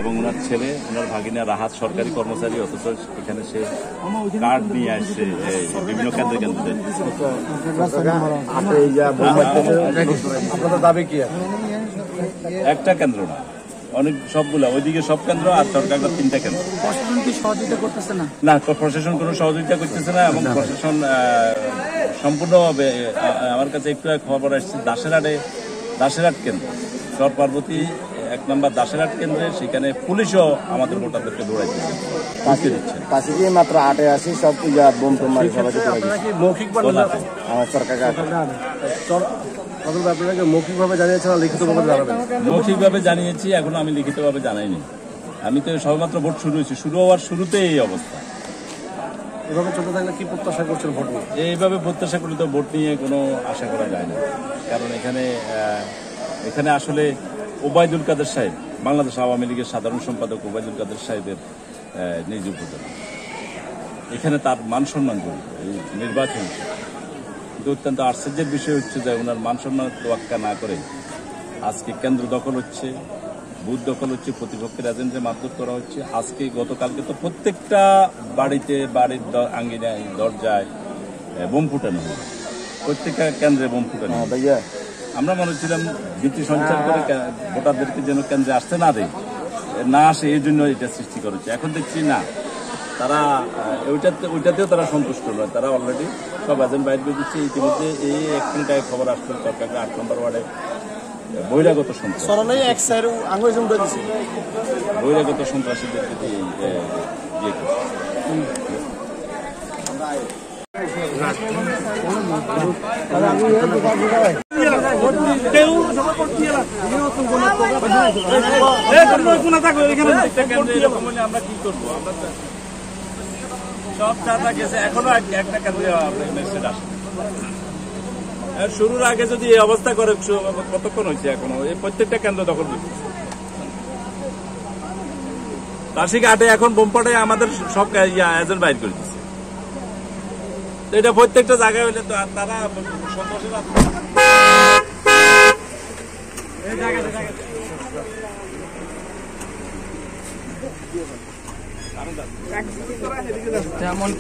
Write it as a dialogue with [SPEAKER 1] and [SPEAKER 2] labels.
[SPEAKER 1] এবং ওনার ছেলে, ওনার ভাগিনা রাহাত সরকারি কর্মচারী, অথচ এখানে সে কার্ড নিয়ে আসছে বিভিন্ন কেন্দ্রে কেন্দ্রে।
[SPEAKER 2] আপনাদের দাবি কি?
[SPEAKER 1] একটা কেন্দ্র না, অনেক সবগুলা, ওইদিকে সব কেন্দ্র আর সরকারের 3টা কেন্দ্র।
[SPEAKER 3] প্রশাসন কি সহযোগিতা করতেছে না?
[SPEAKER 1] না, প্রশাসন কোনো সহযোগিতা করতেছে না এবং প্রশাসন সম্পূর্ণভাবে, আমার কাছে একটু খবর আসছে দাসেরহাট কেন্দ্র, চর পার্বতী 1 নম্বর দাসেরহাট কেন্দ্রে, সেখানে পুলিশও আমাদের ভোটারদেরকে দৌড়াই দিচ্ছে।
[SPEAKER 2] মাত্র 8-এ আসি সব পূজা বোম টোম মারি সবাইকে মৌখিক আমার সরকারকে আপনাকে মৌখিকভাবে জানিয়েছেন না লিখিতভাবে জানাবেন?
[SPEAKER 1] মৌখিকভাবে জানিয়েছি, এখনো আমি লিখিতভাবে জানাইনি। আমি তো সবেমাত্র ভোট শুরু হয়েছে, শুরু হওয়ার শুরুতেই এই অবস্থা।
[SPEAKER 2] এভাবে চলতে থাকলে কি প্রত্যাশা করছেন ভোট নিয়ে?
[SPEAKER 1] এইভাবে প্রত্যাশা করলে তো ভোট নিয়ে কোনো আশা করা যায় না, কারণ এখানে আসলে ওবায়দুল কাদের সাহেব, বাংলাদেশ আওয়ামী লীগের সাধারণ সম্পাদক ওবায়দুল কাদের সাহেবের নিজ উপজেলা, এখানে তার মান সম্মান জড়িত এই নির্বাচন। কিন্তু অত্যন্ত আশ্চর্যের বিষয় হচ্ছে যে ওনার মান সম্মান তোয়াক্কা না করে আজকে কেন্দ্র দখল হচ্ছে, বুথ দখল হচ্ছে, প্রতিপক্ষের এজেন্টে মারধর করা হচ্ছে। আজকে গতকালকে তো প্রত্যেকটা বাড়ির আঙ্গিনায় দরজায় বোম ফুটানো হয়, প্রত্যেকটা কেন্দ্রে বোম ফুটানো হয়। আমরা মনে হচ্ছিলাম ভীতি সঞ্চার করে ভোটারদেরকে যেন কেন্দ্রে আসতে না আসে, এই জন্য এটা সৃষ্টি করেছে। এখন দেখছি না, তারা ওইটাতেও তারা সন্তুষ্ট নয়, তারা অলরেডি সব এজেন্ট বাইর করে দিচ্ছে। ইতিমধ্যে এই একখানটায় খবর আসলো সরকারের 8 নম্বর ওয়ার্ডে বহিরাগত সন্ত্রাসীদেরকে ইয়ে আমরা কি করবো? আমরা সব চাঁদা গেছে, এখনো একটা কেন্দ্রে মেসেজ আসে। শুরুর আগে যদি এই অবস্থা করে, কতক্ষণ হয়েছে এখনো এই প্রত্যেকটা কেন্দ্র দখল দিচ্ছে। রাশিক 8-এ এখন বোমপাটে আমাদের সব এজেন্ট বাইর করে দিচ্ছে। এটা প্রত্যেকটা জায়গায় হইলে তো আর তারা সন্ত্রাসের
[SPEAKER 4] muy